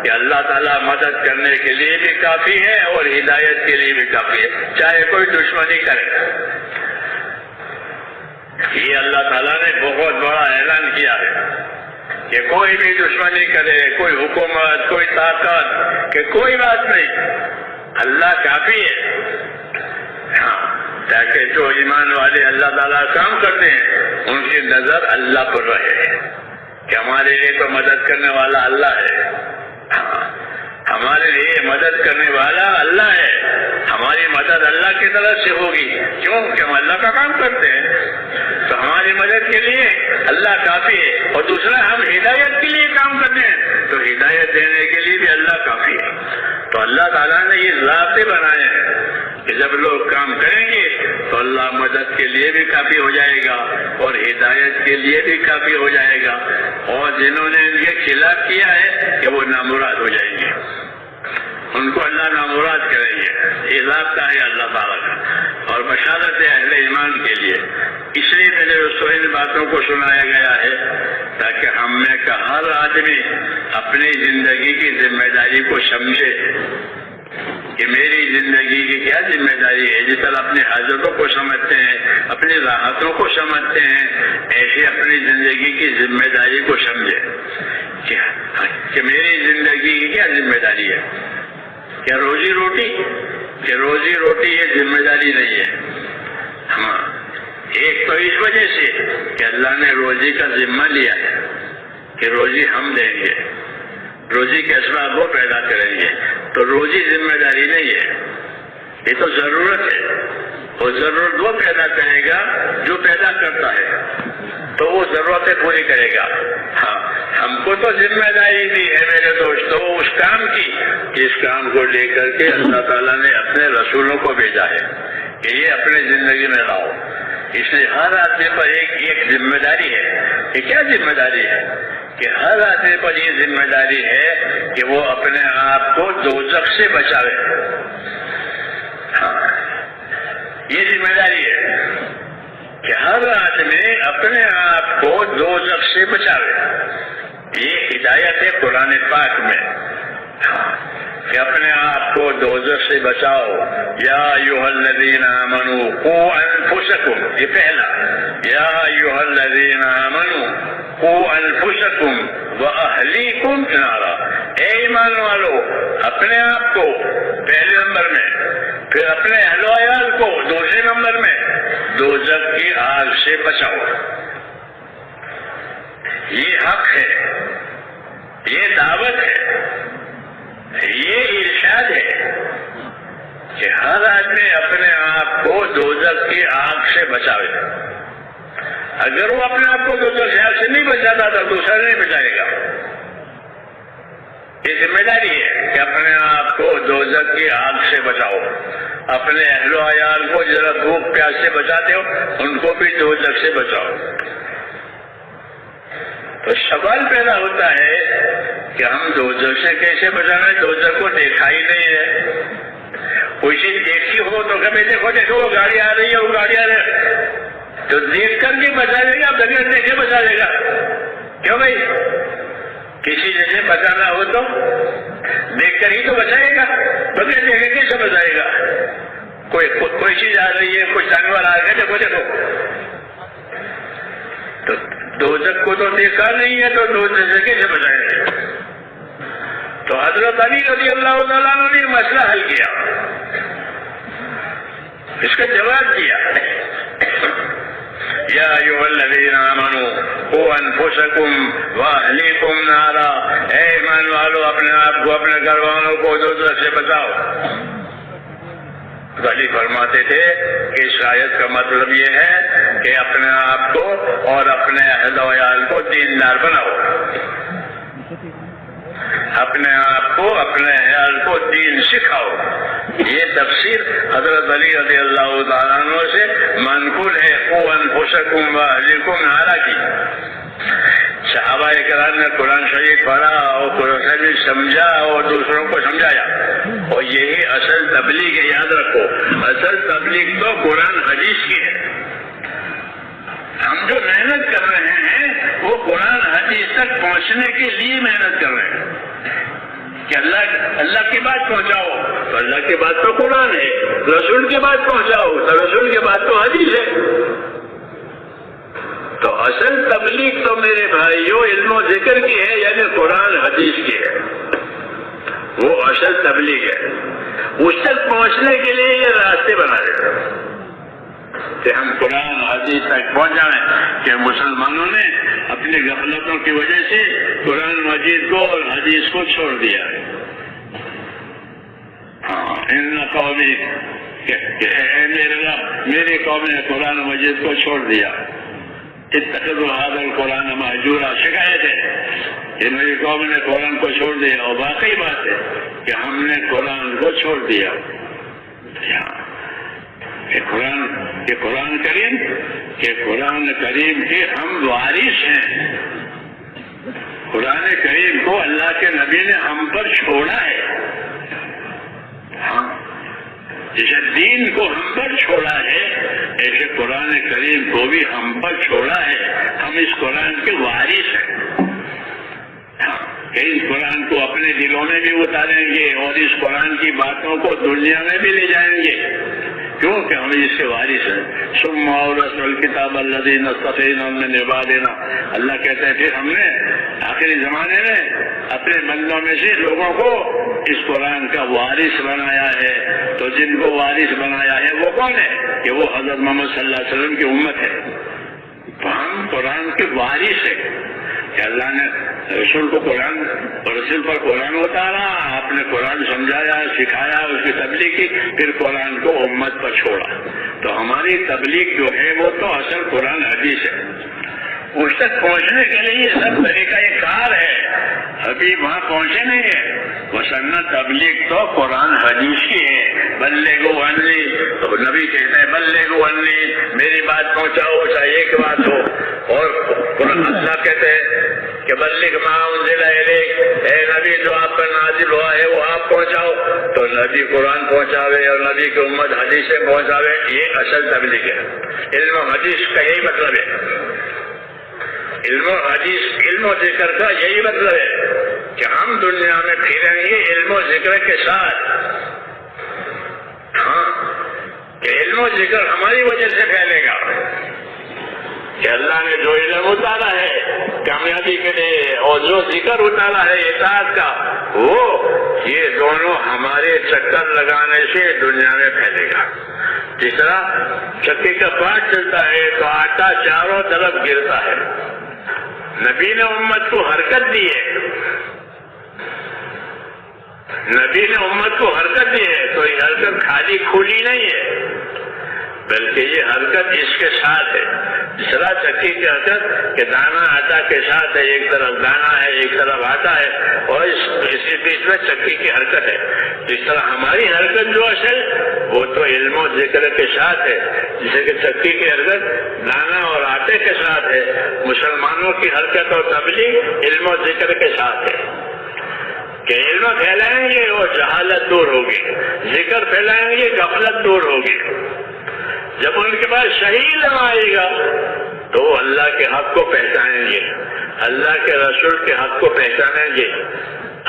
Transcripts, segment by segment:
کہ اللہ تعالیٰ مدد کرنے کے لیے بھی کافی ہے اور ہدایت کے لیے بھی کافی ہے، چاہے کوئی دشمنی کرے۔ یہ اللہ تعالیٰ نے بہت بڑا اعلان کیا ہے کہ کوئی بھی دشمنی کرے، کوئی حکومت، کوئی طاقت، کہ کوئی بات نہیں، اللہ کافی ہے۔ ہاں، تاکہ جو ایمان والے اللہ تعالیٰ کام کرتے ہیں ان کی نظر اللہ پر رہے کہ ہمارے لیے تو مدد کرنے والا اللہ ہے، ہمارے لیے مدد کرنے والا اللہ ہے، ہماری مدد اللہ کی طرف سے ہوگی، کیوں کہ ہم اللہ کا کام کرتے ہیں، تو ہماری مدد کے لیے اللہ کافی ہے۔ اور دوسرا، ہم ہدایت کے لیے کام کرتے ہیں تو ہدایت دینے کے لیے بھی اللہ کافی ہے۔ تو اللہ تعالیٰ نے یہ ضابطے بنائے ہیں کہ جب لوگ کام کریں گے تو اللہ مدد کے لیے بھی کافی ہو جائے گا اور ہدایت کے لیے بھی کافی ہو جائے گا، اور جنہوں نے ان کے خلاف کیا ہے کہ وہ نامراد ہو جائیں گے، ان کو اللہ نامراد کریں گے۔ یہ ضابطہ ہے اللہ تعالیٰ کا، اور بشارت ہے اہل ایمان کے لیے۔ اس لیے میرے رسول ان باتوں کو سنایا گیا ہے تاکہ ہم میں کا ہر آدمی اپنی زندگی کی ذمہ داری کو سمجھے کہ میری زندگی کی کیا ذمہ داری ہے۔ جس طرح اپنی حاجتوں کو سمجھتے ہیں، اپنی راحتوں کو سمجھتے ہیں، ایسے اپنی زندگی کی ذمہ داری کو سمجھے کہ میری زندگی کی کیا ذمہ داری ہے۔ کیا روزی روٹی؟ کہ روزی روٹی یہ ذمہ داری نہیں ہے۔ ہاں، ایک تو اس وجہ سے کہ اللہ نے روزی کا ذمہ لیا ہے کہ روزی ہم دیں گے، روزی کے اسباب وہ پیدا کریں گے، تو روزی ذمہ داری نہیں ہے، یہ تو ضرورت ہے، اور ضرورت وہ پیدا کرے گا جو پیدا کرتا ہے، تو وہ ضرورتیں پوری کرے گا۔ ہاں، ہم کو تو ذمہ داری دی ہے میرے دوستوں اس کام کی، جس کام کو لے کر کے اللہ تعالیٰ نے اپنے رسولوں کو بھیجا ہے کہ یہ اپنے زندگی میں لاؤ۔ اس لیے ہر آدمی پر ایک ذمہ داری ہے۔ یہ کیا ذمہ داری ہے؟ کہ ہر آدمی پر یہ ذمہ داری ہے کہ وہ اپنے آپ کو دوزخ سے بچاوے۔ ہاں، یہ ذمہ داری ہے کہ ہر آدمی اپنے آپ کو دوزخ سے بچاوے۔ یہ ہدایت ہے قرآن پاک میں کہ اپنے آپ کو دوزخ سے بچاؤ۔ یا ایھا الذین آمنوا قوا انفسکم، یہ پہلا، یا ایھا الذین آمنوا قوا انفسکم واہلیکم نارا، اے ایمان والو اپنے آپ کو پہلے نمبر میں، پھر اپنے اہل و عیال کو دوسرے نمبر میں دوزخ کی آگ سے بچاؤ۔ یہ حق ہے، یہ دعوت ہے، یہ ارشاد ہے کہ ہر آدمی اپنے آپ کو دوزخ کی آگ سے بچاوے۔ اگر وہ اپنے آپ کو دوزخ کی آگ سے نہیں بچاتا تو دوسرا نہیں بچائے گا۔ یہ ذمہ داری ہے کہ اپنے آپ کو دوزخ کی آگ سے بچاؤ۔ اپنے اہل و عیال کو ذرا بھوک پیاس سے بچاتے ہو، ان کو بھی دوزخ سے بچاؤ۔ تو سوال پیدا ہوتا ہے کہ ہم دوزخ سے کیسے بچانا ہے؟ دوزخ کو دیکھا ہی نہیں ہے۔ کوئی چیز دیکھی ہو تو کبھی دیکھو وہ گاڑی آ رہی ہے، وہ گاڑی آ رہی ہے، تو دیکھ کر کے بچا لے گا، بغیر دیکھے بچا لے گا۔ کیوں بھائی؟ کسی جیسے بچانا ہو تو دیکھ کر ہی تو بچائے گا، بغیر دیکھے کیسے بچائے گا؟ کوئی چیز آ رہی ہے، کوئی جانور آ رہا ہے، دیکھو تو دوزخ کو تو دیکھا نہیں ہے تو دوزخ سے کیسے بچائیں گے؟ تو حضرت علی رضی اللہ تعالیٰ عنہ نے مسئلہ حل کیا، اس کا جواب دیا، یا ایھا الذین آمنوا قوا انفسکم واہلیکم نارا، اے ایمان والو اپنے آپ کو اپنے گھر والوں کو دوزخ سے بچاؤ۔ علی فرماتے تھے کہ اس آیت کا مطلب یہ ہے کہ اپنے آپ کو اور اپنے اہل و عیال کو دیندار بناؤ، اپنے آپ کو اپنے عیال کو دین سکھاؤ۔ یہ تفسیر حضرت علی رضی اللہ تعالیٰ عنہ سے منقول ہے، قوا انفسکم واہلیکم نارا کی۔ صحابہ کرام نے قرآن شریف پڑھا اور قرآن شریف سمجھا اور دوسروں کو سمجھایا، اور یہی اصل تبلیغ ہے۔ یاد رکھو، اصل تبلیغ تو قرآن حدیث کی ہے۔ ہم جو محنت کر رہے ہیں وہ قرآن حدیث تک پہنچنے کے لیے محنت کر رہے ہیں۔ کہ اللہ کی بات پہنچاؤ تو اللہ کی بات تو قرآن ہے، رسول کی بات پہنچاؤ تو رسول کی بات تو حدیث ہے۔ تو اصل تبلیغ تو میرے بھائیوں علم و ذکر کی ہے، یعنی قرآن حدیث کی ہے، وہ اصل تبلیغ ہے۔ اس تک پہنچنے کے لیے یہ راستے بنا رہے ہیں کہ ہم قرآن حدیث تک پہنچ جائیں کہ مسلمانوں نے اپنی غفلتوں کی وجہ سے قرآن مجید کو اور حدیث کو چھوڑ دیا ہے۔ ان قومی اے میرے رب، میری قوم نے قرآن مجید کو چھوڑ دیا، اتخذوا هذا القرآن مہجورا، شکایت ہے کہ میری قوم نے قرآن کو چھوڑ دیا، اور واقعی بات ہے کہ ہم نے قرآن کو چھوڑ دیا۔ قرآن کریم کے ہم وارث ہیں، قرآن کریم کو اللہ کے نبی نے ہم پر چھوڑا ہے۔ ہاں، جیسے دین کو ہم پر چھوڑا ہے ایسے قرآن کریم کو بھی ہم پر چھوڑا ہے، ہم اس قرآن کے وارث ہیں۔ ہاں، کہ اس قرآن کو اپنے دلوں میں بھی اتاریں گے اور اس قرآن کی باتوں کو دنیا میں بھی لے جائیں گے، کیونکہ ہم اس کے وارث ہیں۔ ثم اورثنا الکتاب الذین اصطفینا من عبادنا، اللہ کہتے ہیں پھر ہم نے آخری زمانے میں اپنے بندوں میں سے لوگوں کو اس قرآن کا وارث بنایا ہے۔ تو جن کو وارث بنایا ہے وہ کون ہے؟ کہ وہ حضرت محمد صلی اللہ علیہ وسلم کی امت ہے۔ تو ہم قرآن کے وارث ہیں کہ اللہ نے رسول کو قرآن اور رسول پر قرآن اتارا، آپ نے قرآن سمجھایا، سکھایا، اس کی تبلیغ کی، پھر قرآن کو امت پر چھوڑا۔ تو ہماری تبلیغ جو ہے وہ تو اصل قرآن حدیث ہے۔ اس تک پہنچنے کے لیے یہ سب طریقہ کار ہے، ابھی وہاں پہنچے نہیں ہے۔ وسنہ تبلیغ تو قرآن حدیث کی ہے۔ بلغوا عنی، تو نبی کہتے ہیں بلغوا عنی، میری بات پہنچاؤ چاہے ایک بات ہو، اور اللہ کہتے ہیں کہ بلغ ما انزل الیک، اے نبی جو آپ پر نازل ہوا ہے وہ آپ پہنچاؤ۔ تو نبی قرآن پہنچاوے اور نبی کی امت حدیثیں پہنچاوے، یہ اصل تبلیغ ہے۔ علم و حدیث کا یہی مطلب ہے، علم و حدیث، علم و ذکر کا یہی مطلب ہے کہ ہم دنیا میں پھریں گے علم و ذکر کے ساتھ۔ ہاں، کہ علم و ذکر ہماری وجہ سے پھیلے گا کہ اللہ نے جو علم اتارا ہے کامیابی کے لیے اور جو ذکر اتارا ہے اطاعت کا، وہ یہ دونوں ہمارے چکر لگانے سے دنیا میں پھیلے گا۔ جس طرح چکی کا پاٹ چلتا ہے تو آٹا چاروں طرف گرتا ہے۔ نبی نے امت کو حرکت دی ہے، نبی نے امت کو حرکت دی ہے، تو یہ حرکت خالی کھلی نہیں ہے، بلکہ یہ حرکت اس کے ساتھ ہے۔ جس طرح چکی کی حرکت کہ دانا آٹا کے ساتھ ہے، ایک طرف دانا ہے ایک طرف آٹا ہے، اور اسی بیچ میں چکی کی حرکت ہے۔ جس طرح ہماری حرکت جو اصل وہ تو علم و ذکر کے ساتھ ہے، جیسے کہ چکی کی حرکت دانا اور آٹے کے ساتھ ہے، مسلمانوں کی حرکت اور تبلیغ علم و ذکر کے ساتھ ہے۔ کہ علم پھیلائیں گے اور جہالت دور ہوگی، ذکر پھیلائیں گے غفلت دور ہوگی۔ جب ان کے پاس صحیح علم آئے گا تو وہ اللہ کے حق کو پہچانیں گے، اللہ کے رسول کے حق کو پہچانیں گے،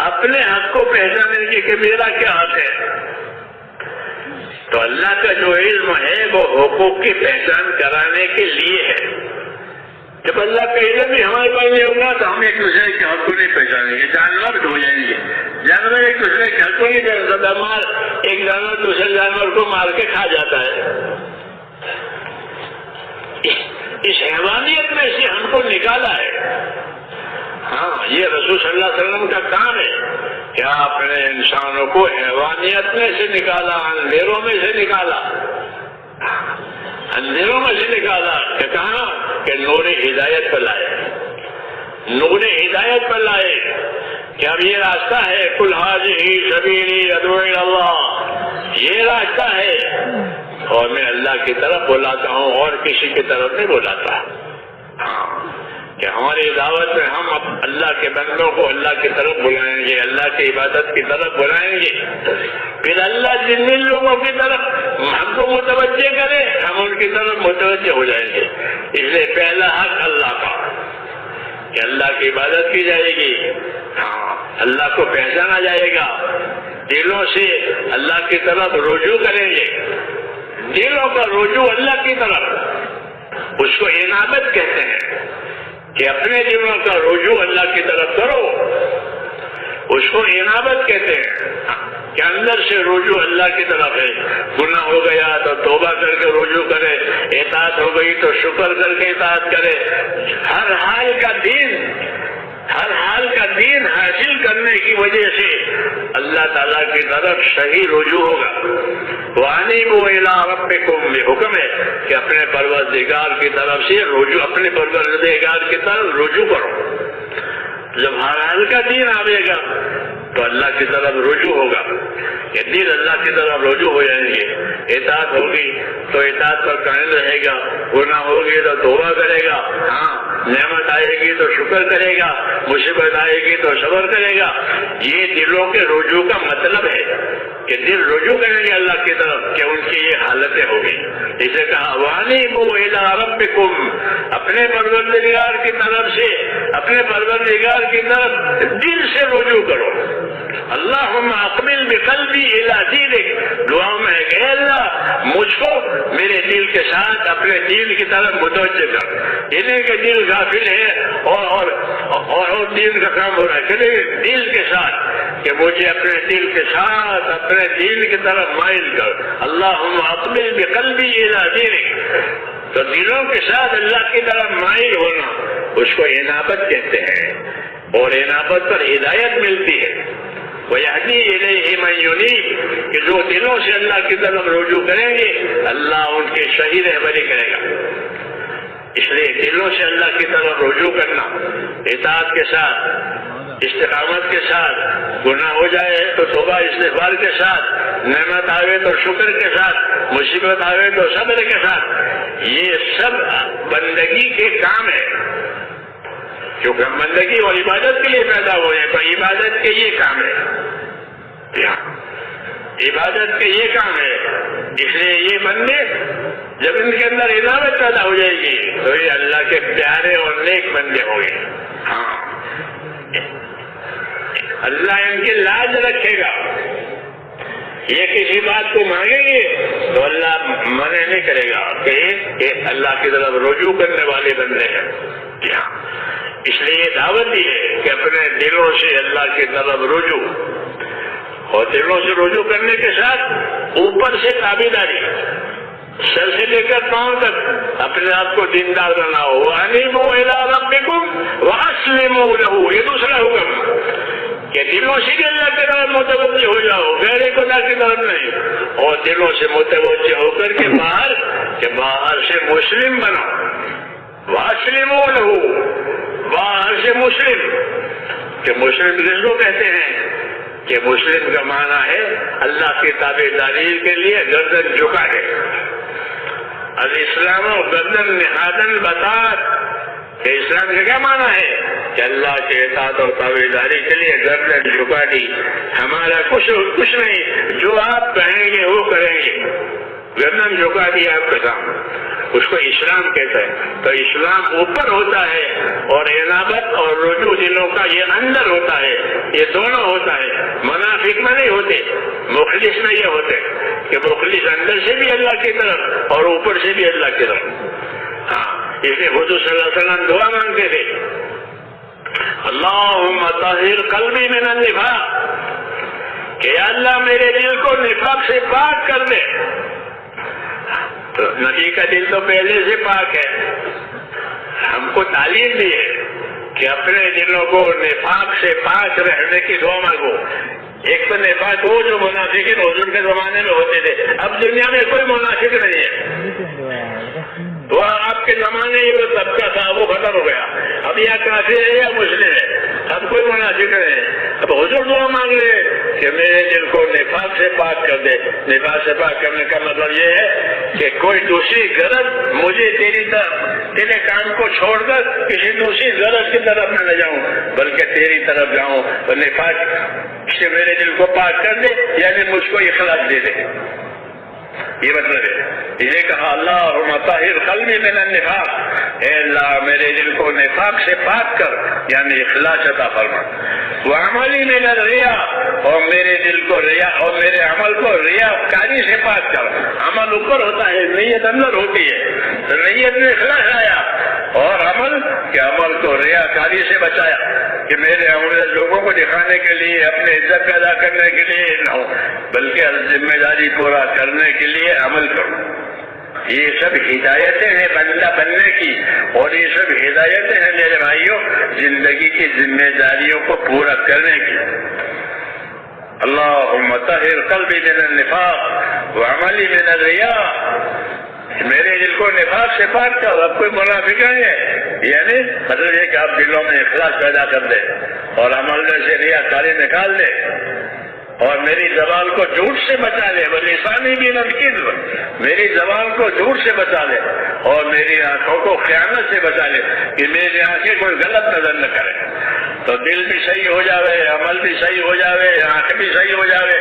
اپنے حق کو پہچانیں گے کہ میرا کیا حق ہے۔ تو اللہ کا جو علم ہے وہ حقوق کی پہچان کرانے کے لیے ہے۔ جب اللہ کا علم بھی ہمارے پاس نہیں ہوگا تو ہم ایک دوسرے کے حق کو نہیں پہچانیں گے، جانور ہو جائیں گے، جانور ایک دوسرے کے حق کو نہیں پہچان سکتا۔ ایک جانور دوسرے جانور کو مار کے کھا جاتا ہے۔ اس حیوانیت میں سے ہم کو نکالا ہے۔ ہاں، یہ رسول صلی اللہ علیہ وسلم کا کام ہے کہ آپ نے انسانوں کو حیوانیت میں سے نکالا، اندھیروں میں سے نکالا، اندھیروں میں سے نکالا کہ کہاں کہ نور ہدایت پر لائے، نور ہدایت پر لائے کہ اب یہ راستہ ہے، قل ھذہ سبیلی ادعو الی اللہ، یہ راستہ ہے اور میں اللہ کی طرف بلاتا ہوں اور کسی کی طرف نہیں بلاتا۔ ہاں، کہ ہماری دعوت میں ہم اللہ کے بندوں کو اللہ کی طرف بلائیں گے، اللہ کی عبادت کی طرف بلائیں گے، پھر اللہ جن لوگوں کی طرف ہم کو متوجہ کرے ہم ان کی طرف متوجہ ہو جائیں گے۔ اس لیے پہلا حق اللہ کا کہ اللہ کی عبادت کی جائے گی، ہاں اللہ کو پہچانا جائے گا، دلوں سے اللہ کی طرف رجوع کریں گے، دلوں کا رجوع اللہ کی طرف، اس کو انابت کہتے ہیں کہ اپنے دلوں کا رجوع اللہ کی طرف کرو، اس کو انابت کہتے ہیں کہ اندر سے رجوع اللہ کی طرف ہے، گناہ ہو گیا تو توبہ کر کے رجوع کرے، اطاعت ہو گئی تو شکر کر کے اطاعت کرے، ہر حال کا دین حاصل کرنے کی وجہ سے اللہ تعالیٰ کی طرف صحیح رجوع ہوگا۔ وَأَنِيبُوا إِلَىٰ رَبِّكُمْ، یہ حکم ہے کہ اپنے پروردگار کی طرف سے رجوع، اپنے پروردگار کی طرف رجوع کرو۔ جب ہر حال کا دین آئے گا تو اللہ کی طرف رجوع ہوگا، یہ دل اللہ کی طرف رجوع ہو جائیں گے، اطاعت ہوگی تو اطاعت پر قائم رہے گا، گناہ ہوگی تو توبہ کرے گا، ہاں نعمت آئے گی تو شکر کرے گا، مصیبت آئے گی تو صبر کرے گا۔ یہ دلوں کے رجوع کا مطلب ہے کہ دل رجوع کریں گے اللہ کی طرف کہ ان کی یہ حالتیں ہوگی۔ اسے کہا وَأَنِيبُوا إِلَىٰ رَبِّكُمْ، اپنے پروردگار کی طرف سے، اپنے پروردگار کی طرف دل سے رجوع کرو۔ اللہم اقبل بقلبی الی دینک، دعاؤں میں ہے کہ اے اللہ مجھ کو میرے دل کے ساتھ اپنے دین کی طرف متوجہ کر، انہیں کہ دل غافل ہے اور دین کا کام ہو رہا ہے، کہ دل کے ساتھ کہ مجھے اپنے دل کے ساتھ اپنے دین کی طرف مائل کر۔ اللہم اقبل بقلبی الی دینک، تو دلوں کے ساتھ اللہ کی طرف مائل ہونا اس کو انابت کہتے ہیں، اور انابت پر ہدایت ملتی ہے۔ وَيَهْدِي إِلَيْهِ مَن يُنِيبُ، کہ جو دلوں سے اللہ کی طرف رجوع کریں گے اللہ ان کی صحیح رہبری کرے گا۔ اس لیے دلوں سے اللہ کی طرف رجوع کرنا، اطاعت کے ساتھ، استقامت کے ساتھ، گناہ ہو جائے تو توبہ استغفار کے ساتھ، نعمت آوے تو شکر کے ساتھ، مصیبت آوے تو صبر کے ساتھ، یہ سب بندگی کے کام ہے، کیونکہ ہم بندگی اور عبادت کے لیے پیدا ہوئے ہیں، تو عبادت کے یہ کام ہے، عبادت کے یہ کام ہے۔ اس لیے یہ بندے جب ان کے اندر انابت پیدا ہو جائے گی تو یہ اللہ کے پیارے اور نیک بندے ہوں گے۔ ہاں اللہ ان کی لاج رکھے گا، یہ کسی بات کو مانگیں گے تو اللہ منع نہیں کرے گا کہ یہ اللہ کی طرف رجوع کرنے والے بندے ہیں۔ ہاں اس لیے یہ دعوت دی ہے کہ اپنے دلوں سے اللہ کی طرف رجوع، اور دلوں سے رجوع کرنے کے ساتھ اوپر سے تابعداری، سر سے لے کر پاؤں تک اپنے آپ کو دیندار بناؤ۔ وَأَنِيبُوا إِلَىٰ رَبِّكُمْ وَأَسْلِمُوا لَهُ، یہ دوسرا حکم کہ دلوں سے بھی اللہ کی طرف متوجہ ہو جاؤ، غیر خدا کی طرف نہیں، اور دلوں سے متوجہ ہو کر کے باہر سے مسلم بنو۔ وَأَسْلِمُوا لَهُ، باہر سے مسلم، کہ مسلم کس کو کہتے ہیں کہ مسلم کا معنی ہے اللہ کی تابعداری کے لیے گردن جھکا ہے۔ الاسلام و گردن نہادن بطاعت، کہ اسلام کا کیا معنی ہے کہ اللہ کے اطاعت اور تابعداری کے لیے گردن جھکا دی، ہمارا کچھ نہیں، جو آپ کہیں گے وہ کریں گے، گردن جھکا دی آپ کے سامنے، اس کو اسلام کہتا ہے۔ تو اسلام اوپر ہوتا ہے اور انابت اور رجوع دلوں کا یہ اندر ہوتا ہے، یہ دونوں ہوتا ہے، منافق میں نہیں ہوتے، مخلص میں یہ ہوتے کہ مخلص اندر سے بھی اللہ کی طرف اور اوپر سے بھی اللہ کی طرف۔ ہاں اس لیے حضور صلی اللہ علیہ وسلم دعا مانگتے تھے، اللہم طہر قلبی من النفاق، کہ اللہ میرے دل کو نفاق سے پاک کر دے۔ تو نبی کا دل تو پہلے سے پاک ہے، ہم کو تعلیم دی ہے کہ اپنے دلوں کو نفاق سے پاک رہنے کی دعا مانگو۔ ایک تو نفاق وہ جو منافقین حضور کے زمانے میں ہوتے تھے، اب دنیا میں کوئی منافق نہیں ہے، تو آپ کے زمانے میں سب کا تھا وہ ختم ہو گیا، اب یا کافر ہے یا مسلم ہے، اب کوئی منافق نہیں ہے۔ اب حضور دعا مانگ رہے کہ میرے دل کو نفاق سے پاک کر دے۔ نفاق سے پاک کرنے کا مطلب یہ ہے کہ کوئی دوسری غرض مجھے تیرے کام کو چھوڑ کر کسی دوسری غرض کی طرف نہ جاؤں، بلکہ تیری طرف جاؤں، اور نفاق سے میرے دل کو پاک کر دے، یعنی مجھ کو اخلاص دے دے، یہ مطلب ہے۔ یہ کہا اللہم طہر قلبی من النفاق، اے اللہ میرے دل کو نفاق سے پاک کر، یعنی اخلاص عطا فرما۔ وعملی من الریا، اور میرے دل کو ریا اور میرے عمل کو ریا کاری سے پاک کر. عمل اوپر ہوتا ہے، نیت اندر ہوتی ہے. تو نیت میں اخلاص آیا اور عمل کہ عمل کو ریا کاری سے بچایا کہ میرے عمل لوگوں کو دکھانے کے لیے، اپنے عزت پیدا کرنے کے لیے نہ ہو، بلکہ ذمہ داری پورا کرنے کے لیے عمل کروں. یہ سب ہدایتیں ہیں بندہ بننے کی، اور یہ سب ہدایتیں ہیں میرے بھائیوں زندگی کی ذمہ داریوں کو پورا کرنے کی. اللہم طہر قلبی من النفاق وعملی من الریا، میرے دل کو نفاق سے پاک کر. اب کوئی منافق نہیں ہے، یعنی مطلب یہ کہ آپ دلوں میں اخلاص پیدا کر دیں اور عمل میں سے ریا کاری نکال دیں، اور میری زبان کو جھوٹ سے بچا لے. لسانی بھی الکذب، میری زبان کو جھوٹ سے بچا لے، اور میری آنکھوں کو خیانت سے بچا لے کہ میری آنکھیں کوئی غلط نظر نہ کرے. تو دل بھی صحیح ہو جاوے، عمل بھی صحیح ہو جاوے، آنکھ بھی صحیح ہو جاوے.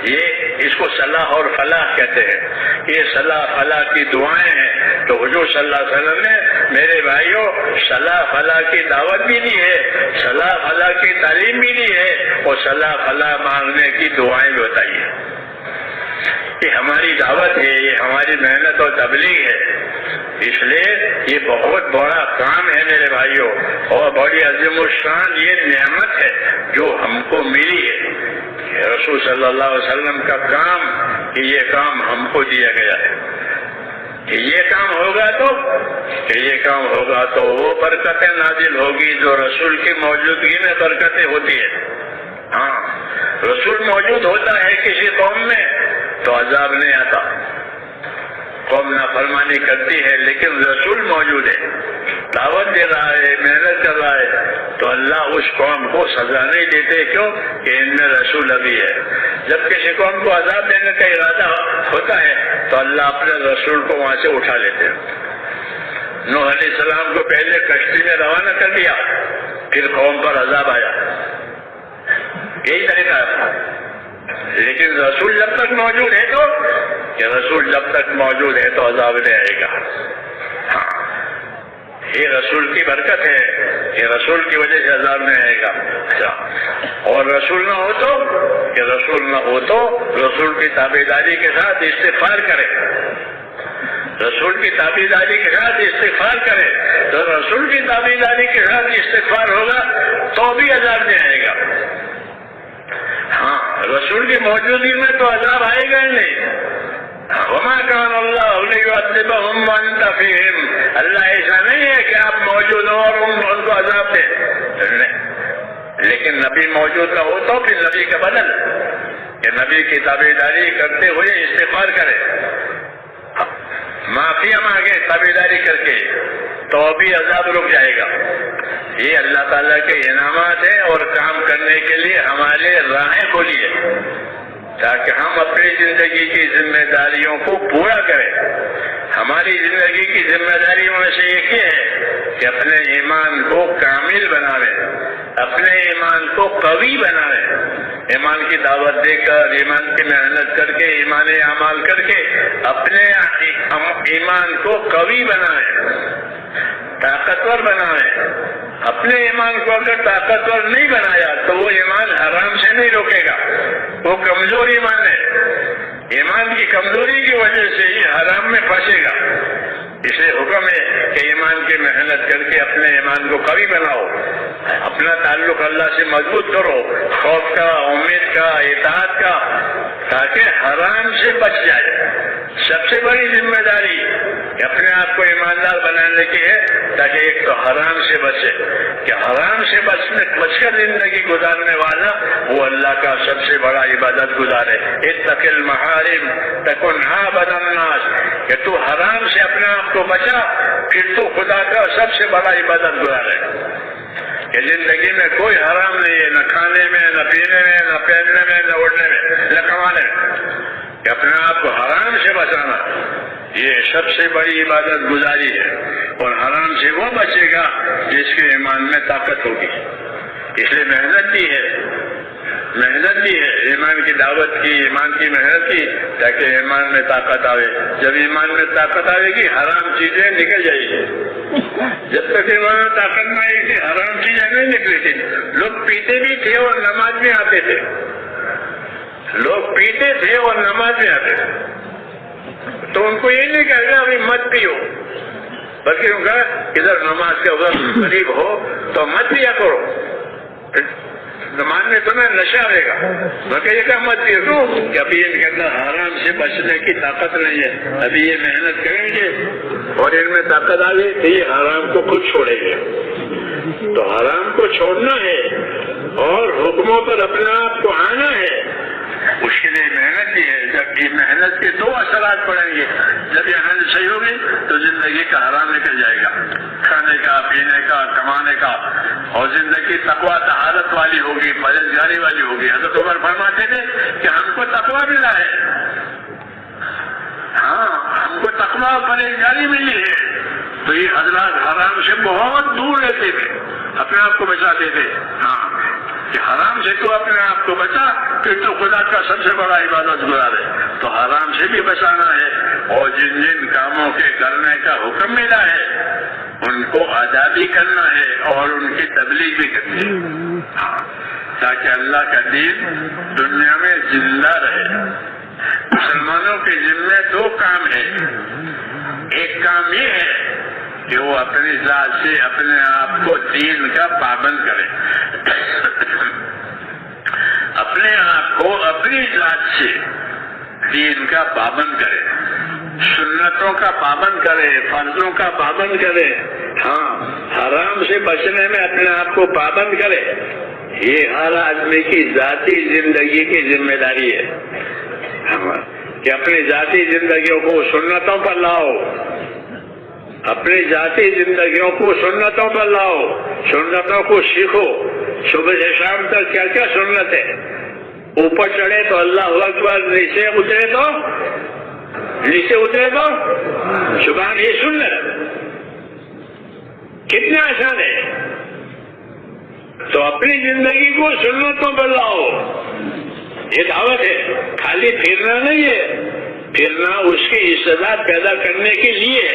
یہ اس کو صلاح اور فلاح کہتے ہیں. یہ صلاح فلاح کی دعائیں ہیں. تو حضور صلی اللہ علیہ وسلم نے میرے بھائیوں صلاح فلاح کی دعوت بھی دی ہے، صلاح فلاح کی تعلیم بھی دی ہے، اور صلاح فلاح مانگنے کی دعائیں بھی بتائی ہے. یہ ہماری دعوت ہے، یہ ہماری محنت اور تبلیغ ہے. اس لیے یہ بہت بڑا کام ہے میرے بھائیوں، اور بڑی عظیم الشان یہ نعمت ہے جو ہم کو ملی ہے. رسول صلی اللہ علیہ وسلم کا کام کہ یہ کام ہم کو دیا گیا ہے کہ یہ کام ہوگا تو وہ برکتیں نازل ہوگی جو رسول کی موجودگی میں برکتیں ہوتی ہے. ہاں، رسول موجود ہوتا ہے کسی قوم میں تو عذاب نہیں آتا. قوم نافرمانی کرتی ہے لیکن رسول موجود ہے، دعوت دے رہا ہے، محنت کر رہا ہے، تو اللہ اس قوم کو سزا نہیں دیتے. کیوں کہ ان میں رسول ابھی ہے. جب کسی قوم کو عذاب دینے کا ارادہ ہوتا ہے تو اللہ اپنے رسول کو وہاں سے اٹھا لیتے ہیں. نوح علیہ السلام کو پہلے کشتی میں روانہ کر دیا، پھر قوم پر عذاب آیا. یہی طریقہ ہے. لیکن رسول جب تک موجود ہے تو کہ رسول جب تک موجود ہے تو عذاب نہیں آئے گا. ہاں، یہ رسول کی برکت ہے کہ رسول کی وجہ سے عذاب نہیں آئے گا. اچھا، اور رسول نہ ہو تو رسول کی تابعداری کے ساتھ استغفار کرے. رسول کی تابعداری کے ساتھ استغفار کرے تو رسول کی تابعداری کے ساتھ استغفار ہوگا تو بھی عذاب نہیں آئے گا. ہاں، رسول کی موجودگی میں تو عذاب آئے گا ہی نہیں. وما كان الله ليعذبهم وانت فيهم، اللہ ایسا نہیں ہے کہ آپ موجود ہو اور ان کو عذاب دیں. لیکن نبی موجود نہ ہو تو پھر نبی کا بدل کہ نبی کی تابعداری کرتے ہوئے استغفار کرے، معافی مانگے تابعداری کر کے، تو بھی عذاب رک جائے گا. یہ اللہ تعالیٰ کے انعامات ہیں، اور کام کرنے کے لیے ہمارے راہیں کھولی ہے تاکہ ہم اپنی زندگی کی ذمہ داریوں کو پورا کریں. ہماری زندگی کی ذمہ داریوں میں سے ایک یہ ہے کہ اپنے ایمان کو کامل بناویں، اپنے ایمان کو قوی بناویں. ایمان کی دعوت دے کر، ایمان کی محنت کر کے، ایمانی اعمال کر کے اپنے ایمان کو قوی بنائیں، طاقتور بنائیں. اپنے ایمان کو اگر طاقتور نہیں بنایا تو وہ ایمان حرام سے نہیں روکے گا، وہ کمزور ایمان ہے. ایمان کی کمزوری کی وجہ سے یہ حرام میں پھنسے گا. اس لیے حکم ہے کہ ایمان کی محنت کر کے اپنے ایمان کو قوی بناؤ، اپنا تعلق اللہ سے مضبوط کرو، خوف کا، امید کا، اطاعت کا، تاکہ حرام سے بچ جائے. سب سے بڑی ذمہ داری اپنے آپ کو ایماندار بنانے کی ہے تاکہ ایک تو حرام سے بچے، کہ حرام سے بچ کر زندگی گزارنے والا وہ اللہ کا سب سے بڑا عبادت گزار ہے. اتق المحارم تکن عابد الناس، کہ تو حرام سے اپنے آپ کو بچا پھر تو خدا کا سب سے بڑا عبادت گزار ہے. کہ زندگی میں کوئی حرام نہیں ہے، نہ کھانے میں، نہ پینے میں، نہ پہننے میں، نہ اڑنے میں، نہ کمانے میں. کہ اپنے آپ کو حرام سے بچانا یہ سب سے بڑی عبادت گزاری ہے. اور حرام سے وہ بچے گا جس کے ایمان میں طاقت ہوگی. اس لیے محنت بھی ہے، محنت بھی ہے، ایمان کی دعوت کی، ایمان کی محنت کی تاکہ ایمان میں طاقت آئے. جب ایمان میں طاقت آئے گی حرام چیزیں نکل جائے گی. جب تک ایمان میں طاقت نہ آئی تھی حرام چیزیں نہیں نکلی تھی. لوگ پیتے بھی تھے اور نماز میں آتے تھے. لوگ پیتے تھے اور نماز میں آتے تھے. تو ان کو یہ نہیں کہا ابھی مت پیو، بلکہ ان کا ادھر نماز کے وقت قریب ہو تو مت پیا کرو. نماز میں تمہیں نشہ آئے گا، بلکہ یہ کہا مت پیو. کیوں کہ ابھی ان کے اندر حرام سے بچنے کی طاقت نہیں ہے. ابھی یہ محنت کریں گے اور ان میں طاقت آ گئی تو یہ حرام کو خود چھوڑیں گے. تو حرام کو چھوڑنا ہے اور حکموں پر اپنے آپ کو آنا ہے. اس کے لیے محنت بھی ہے. جب یہ محنت کے دو اثرات پڑیں گے. جب یہ محنت صحیح ہوگی تو زندگی کا حرام نکل جائے گا، کھانے کا، پینے کا، کمانے کا، اور زندگی تقویٰ طہارت والی ہوگی، پرہیزگاری والی ہوگی. حضرت عمر فرماتے تھے کہ ہم کو تقویٰ ملا ہے. ہاں، ہم کو تقویٰ اور پرہیزگاری ملی ہے. تو یہ حضرات حرام سے بہت دور رہتے تھے، اپنے آپ کو بچاتے تھے. ہاں، کہ حرام سے تو اپنے آپ کو بچا، پھر تو خدا کا سب سے بڑا عبادت گزار ہے. تو حرام سے بھی بچانا ہے اور جن جن کاموں کے کرنے کا حکم ملا ہے ان کو ادا بھی کرنا ہے اور ان کی تبلیغ بھی کرنی ہے. ہاں، تاکہ اللہ کا دین دنیا میں زندہ رہے. مسلمانوں کے ذمے دو کام ہیں. ایک کام یہ ہے کہ وہ اپنی ذات سے اپنے آپ کو دین کا پابند کرے. اپنے آپ کو اپنی ذات سے دین کا پابند کرے، سنتوں کا پابند کرے، فرضوں کا پابند کرے. ہاں، حرام سے بچنے میں اپنے آپ کو پابند کرے. یہ ہر آدمی کی ذاتی زندگی کی ذمہ داری ہے کہ اپنی ذاتی زندگیوں کو سنتوں پر لاؤ. اپنی ذاتی زندگیوں کو سنتوں پر لاؤ، سنتوں کو سیکھو. صبح سے شام تک کیا کیا سنت ہے. اوپر چڑھے تو اللہ اکبر، نیچے اترے تو سبحان. یہ سنت کتنا آسان ہے. تو اپنی زندگی کو سنتوں پر لاؤ. یہ دعوت ہے، خالی پھرنا نہیں ہے. پھرنا اس کی استعداد پیدا کرنے کے لیے.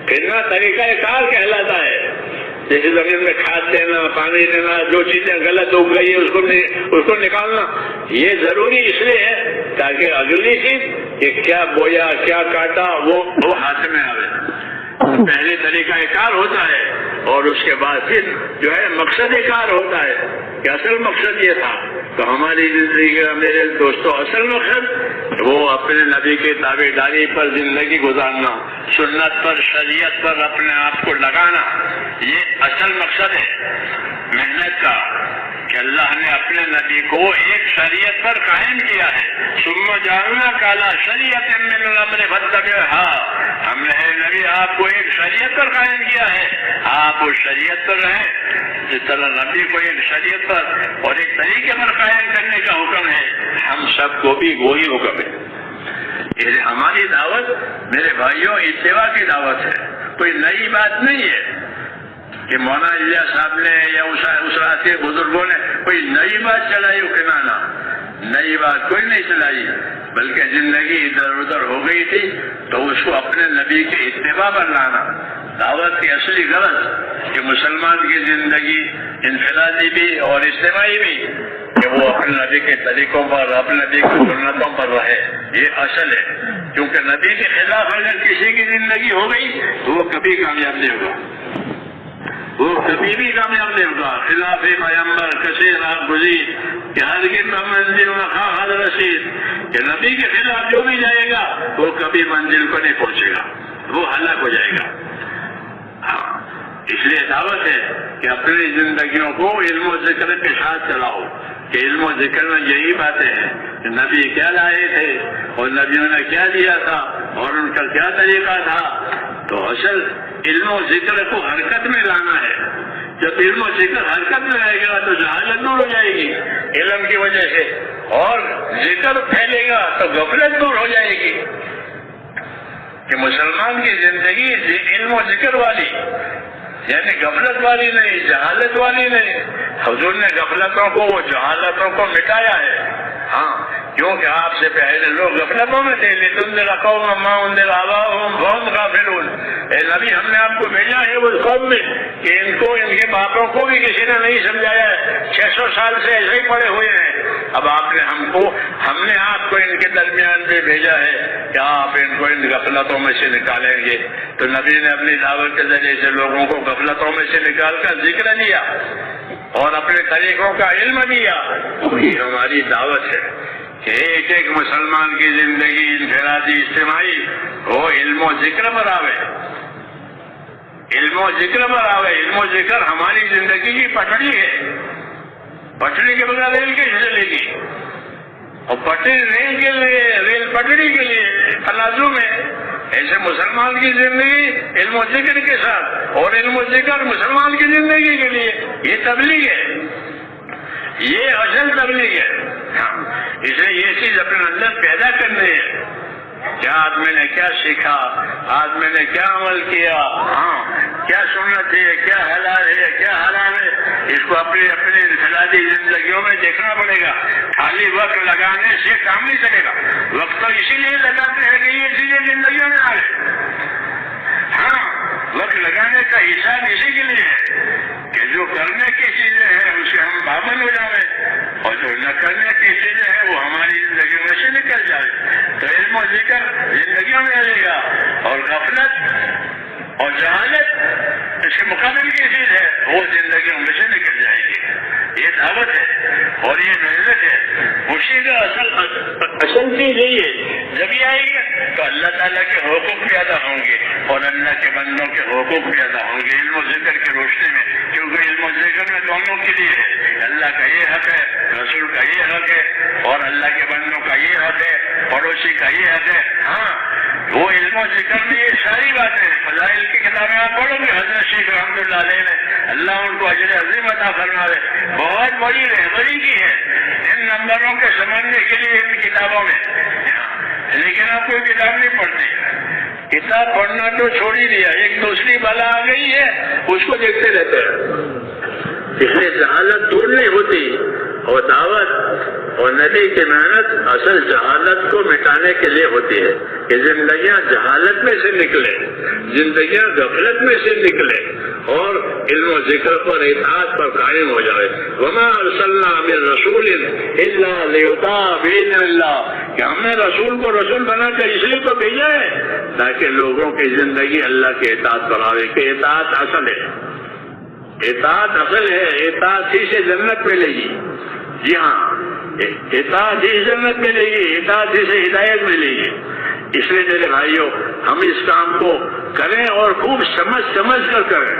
پھرنا طریقہ کار کہلاتا ہے. جیسے زمین میں کھاد دینا، پانی دینا، جو چیزیں غلط اگ گئی ہے اس کو نکالنا. یہ ضروری اس لیے ہے تاکہ اگلی چیز کہ کیا بویا کیا کاٹا وہ ہاتھ میں آئے. پہلے طریقہ کار ہوتا ہے اور اس کے بعد پھر جو ہے مقصد کار ہوتا ہے کہ اصل مقصد یہ تھا. تو ہماری زندگی کا میرے دوستوں اصل مقصد وہ اپنے نبی کی تابعداری پر زندگی گزارنا، سنت پر، شریعت پر اپنے آپ کو لگانا. یہ اصل مقصد ہے محنت کا کہ اللہ نے اپنے نبی کو ایک شریعت پر قائم کیا ہے. ثم جعلنا کالا شریعت من الامر فاتبعها. ہم نے نبی آپ کو ایک شریعت پر قائم کیا ہے، آپ اس شریعت پر رہیں. جس طرح نبی کو ایک شریعت پر اور ایک طریقے پر قائم کرنے کا حکم ہے، ہم سب کو بھی وہی حکم ہے. یہ ہماری دعوت میرے بھائیوں اتباع کی دعوت ہے، کوئی نئی بات نہیں ہے کہ مولانا الیاس صاحب نے یا اس رات کے بزرگوں نے کوئی نئی بات چلائی. کنانا نئی بات کوئی نہیں چلائی، بلکہ زندگی ادھر ادھر ہو گئی تھی تو اس کو اپنے نبی کے اتباع پر لانا. دعوت کی اصلی غرض کہ مسلمان کی زندگی انفرادی بھی اور اجتماعی بھی کہ وہ اپنے نبی کے طریقوں پر، اپنے نبی کی سنتوں پر رہے. یہ اصل ہے، کیونکہ نبی کے خلاف اگر کسی کی زندگی ہو گئی تو وہ کبھی کامیاب نہیں ہوگا. وہ کبھی بھی کامیاب نہیں ہوگا. خلاف پیغمبر کثیر راہ گزیر کہ ہرگز منزل نخواہ رسید، کہ نبی کے خلاف جو بھی جائے گا وہ کبھی منزل کو نہیں پہنچے گا، وہ ہلاک ہو جائے گا. ہاں، اس لیے دعوت ہے کہ اپنی زندگیوں کو علم و ذکر کے ساتھ چلاؤ. کہ علم و ذکر میں یہی باتیں ہیں کہ نبی کیا لائے تھے اور نبیوں نے کیا دیا تھا اور ان کا کیا طریقہ تھا. تو اصل علم و ذکر کو حرکت میں لانا ہے. جب علم و ذکر حرکت میں آئے گا تو جہالت دور ہو جائے گی علم کی وجہ سے، اور ذکر پھیلے گا تو غفلت دور ہو جائے گی. کہ مسلمان کی زندگی علم و ذکر والی، یعنی غفلت والی نہیں، جہالت والی نہیں. حضور نے غفلتوں کو، وہ جہالتوں کو مٹایا ہے. ہاں، کیونکہ آپ سے پہلے لوگ غفلتوں میں تھے. لتنذر قوما ما انذر آباؤہم فہم غافلون. اے نبی، ہم نے آپ کو بھیجا ہے اس قوم میں کہ ان کو، ان کے باپوں کو بھی کسی نے نہیں سمجھایا ہے. 600 سال سے ایسے ہی پڑے ہوئے ہیں. اب آپ نے ہم نے آپ کو ان کے درمیان بھی بھیجا ہے کہ آپ ان کو ان غفلتوں میں سے نکالیں گے. تو نبی نے اپنی دعوت کے ذریعے سے لوگوں کو غفلتوں میں سے نکال کر ذکر دیا اور اپنے طریقوں کا علم دیا. یہ ہماری دعوت ہے کہ ایک ایک مسلمان کی زندگی انفرادی اجتماعی وہ علم و ذکر پر آوے. علم و ذکر پر آوے. علم و ذکر ہماری زندگی کی پٹڑی ہے. پٹڑی کے بغیر ریل کیسے چلے گی؟ اور ریل پٹڑی کے لیے تلازم ہے. ایسے مسلمان کی زندگی علم و ذکر کے ساتھ، اور علم و ذکر مسلمان کی زندگی کے لیے یہ تبلیغ ہے. یہ اصل تبلیغ ہے. ہاں، اسے یہ چیز اپنے اندر پیدا کرنی ہے کہ آدمی نے کیا سیکھا، آدمی نے کیا عمل کیا، ہاں کیا سنت ہے، کیا حلال ہے، کیا حرام ہے. اس کو اپنی انفرادی زندگیوں میں دیکھنا پڑے گا. خالی وقت لگانے سے کام نہیں چلے گا. وقت تو اسی لیے لگاتے ہیں کہ یہ چیزیں زندگیوں میں آ رہے. ہاں، وقت لگانے کا حساب اسی کے لیے ہے کہ جو کرنے کی چیزیں ہیں اس سے ہم پابند ہو جائیں، اور جو نہ کرنے کی چیزیں ہیں وہ ہماری زندگیوں میں سے نکل جائے. تو علم و ذکر زندگیوں میں رہے گا، اور غفلت اور جہالت اس کے مقابل کی چیز ہے، وہ زندگیوں میں سے نکل جائے گی. یہ دعوت ہے اور یہ محنت ہے. اسی کا اصل چیز یہی ہے. جب یہ آئے گی تو اللہ تعالیٰ کے حقوق بھی ادا ہوں گے اور اللہ کے بندوں کے حقوق بھی ادا ہوں گے علم و ذکر کی روشنی میں. کیونکہ علم و ذکر میں دونوں کے لیے ہے. اللہ کا یہ حق ہے، رسول کا یہ حق ہے، اور اللہ کے بندوں کا یہ حق ہے، پڑوسی کا یہ حق ہے. ہاں، وہ علم و ذکر میں یہ ساری باتیں ہیں. فضائل کی کتابیں آپ پڑھو گے. حضرت شیخ رحمۃ اللہ علیہ نے، اللہ ان کو اجر عظیم عطا فرمائے، بہت بڑی رہبری کی ہے ان نمبروں کے سمجھنے کے لیے ان کتابوں میں. لیکن آپ کوئی کتاب نہیں پڑھتے. کتاب پڑھنا تو چھوڑ ہی دیا. ایک دوسری بلا آ گئی ہے، اس کو دیکھتے رہتے ہیں. اس لیے جہالت دور نہیں ہوتی، اور دعوت اور نبی کی محنت اصل جہالت کو مٹانے کے لیے ہوتی ہے کہ زندگیاں جہالت میں سے نکلے، زندگیاں غفلت میں سے نکلے، اور علم و ذکر پر اطاعت پر قائم ہو جائے. وما ارسلنا من رسول الا لیطاع باذن اللہ. کہ ہم نے رسول کو رسول بنا کر اس لیے تو بھیجا ہے تاکہ لوگوں کی زندگی اللہ کے اطاعت پر آوے. کہ اطاعت اصل ہے، اطاعت اصل ہے. اطاعت ہی سے جنت ملے گی. جی ہاں، اطاعت ہی سے جنت ملے گی، اطاعت ہی سے ہدایت ملے گی. اس لیے میرے بھائیوں، ہم اس کام کو کریں اور خوب سمجھ کر کریں.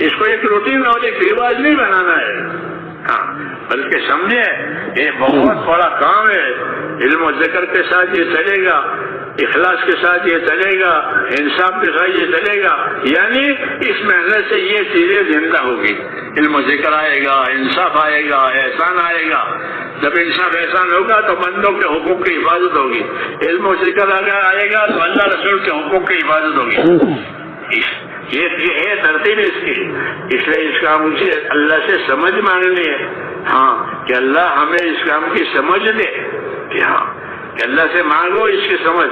اس کو ایک روٹین اور ایک رواج نہیں بنانا ہے، ہاں، بلکہ سمجھے یہ بہت بڑا کام ہے. علم و ذکر کے ساتھ یہ چلے گا، اخلاص کے ساتھ یہ چلے گا، انصاف کے ساتھ یہ چلے گا. یعنی اس محنت سے یہ چیزیں زندہ ہوگی. علم و ذکر آئے گا، انصاف آئے گا، احسان آئے گا. جب انصاف احسان ہوگا تو بندوں کے حقوق کی حفاظت ہوگی. علم و ذکر آئے گا تو اللہ رسول کے حقوق کی حفاظت ہوگی. یہ ہے ترتیب اس کی. اس لیے اس کام سے اللہ سے سمجھ مانگنی ہے. ہاں، کہ اللہ ہمیں اس کام کی سمجھ دے. کہ ہاں، کہ اللہ سے مانگو اس کی سمجھ.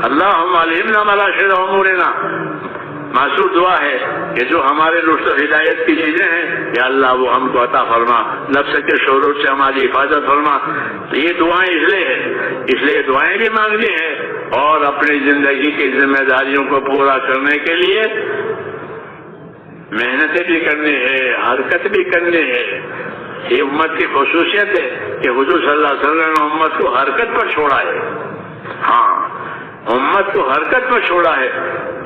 اللہم علمنا ما لا شر امورنا. معصور دعا ہے کہ جو ہمارے رشد و ہدایت کی چیزیں ہیں یا اللہ وہ ہم کو عطا فرما، نفس کے شوروں سے ہماری حفاظت فرما. یہ دعائیں اس لیے دعائیں بھی مانگنی ہے، اور اپنی زندگی کی ذمہ داریوں کو پورا کرنے کے لیے محنتیں بھی کرنی ہے، حرکت بھی کرنی ہے. یہ امت کی خصوصیت ہے کہ حضور صلی اللہ علیہ وسلم نے امت کو حرکت پر چھوڑا ہے. ہاں، امت کو حرکت پر چھوڑا ہے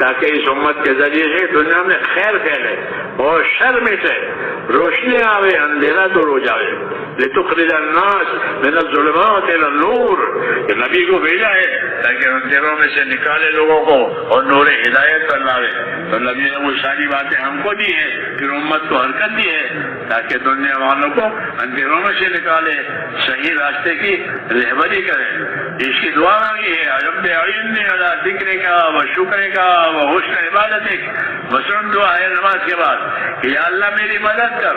تاکہ اس امت کے ذریعے سے دنیا میں خیر پھیلے اور شر مٹے، روشنی آوے، اندھیرا دور ہو جائے. لتخرج الناس من الظلمات الى النور. کہ نبی کو بھیجا ہے تاکہ اندھیروں میں سے نکالے لوگوں کو اور نور ہدایت پر لاوے. تو نبی نے وہ ساری باتیں ہم کو دی ہے، پھر امت کو حرکت دی ہے تاکہ دنیا والوں کو اندھیروں میں سے نکالے، صحیح راستے کی رہبری کرے. اس کی دعا مانگی ہے، رب اعیننی علی ذکرک و شکرک و حسن عبادتک. مثلاً دعا ہے نماز کے بعد کہ یا اللہ میری مدد کر.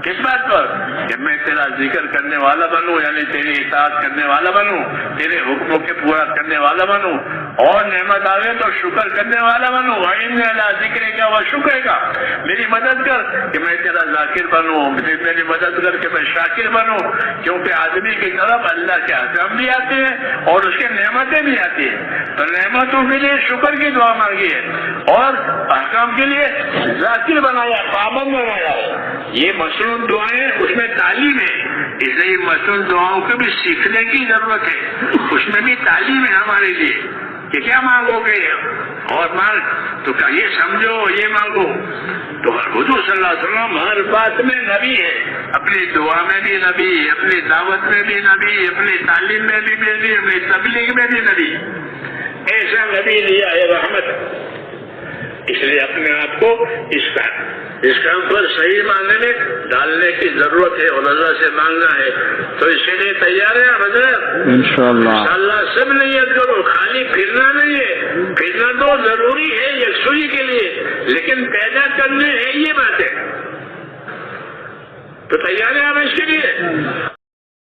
کس بات پر؟ کہ میں تیرا ذکر کرنے والا بنوں، یعنی تیری اطاعت کرنے والا بنوں، تیرے حکموں کے پورا کرنے والا بنوں، اور نعمت آوے تو شکر کرنے والا بنوں. اعیننی علی ذکرک و شکرک، میری مدد کر کہ میں تیرا ذاکر بنوں، میری مدد کر کہ میں شاکر بنوں. کیونکہ آدمی کی طرف اللہ کے احکام بھی آتے ہیں اور اس کے نعمتیں بھی آتی ہیں، تو نعمتوں کے لیے شکر کی دعا مانگی ہے اور احکام کے لیے ذاکر بنایا، پابند بنایا ہے. یہ مصنون دعائیں، اس میں تعلیم ہے، اس لیے مصنون دعاؤں کو بھی سیکھنے کی ضرورت ہے. اس میں بھی تعلیم ہے ہمارے لیے کہ کیا مانگو گے اور مانگ تو یہ سمجھو یہ مانگو. تو حضور صلی اللہ علیہ وسلم ہر بات میں نبی ہے، اپنی دعا میں بھی نبی، اپنی دعوت میں بھی نبی، اپنی تعلیم میں بھی نبی، اپنی تبلیغ میں بھی نبی. ایسا نبی لیا ہے رحمت. اس لیے اپنے آپ کو اس کام پر صحیح معنی میں ڈالنے کی ضرورت ہے اور اللہ سے مانگنا ہے. تو اس کے لیے تیار ہے حضرت؟ انشاءاللہ سب نیت کرو. خالی پھرنا نہیں ہے، پھرنا تو ضروری ہے یکسوئی کے لیے، لیکن پیدا کرنے ہے یہ بات ہے. تو تیار ہے آپ اس کے لیے؟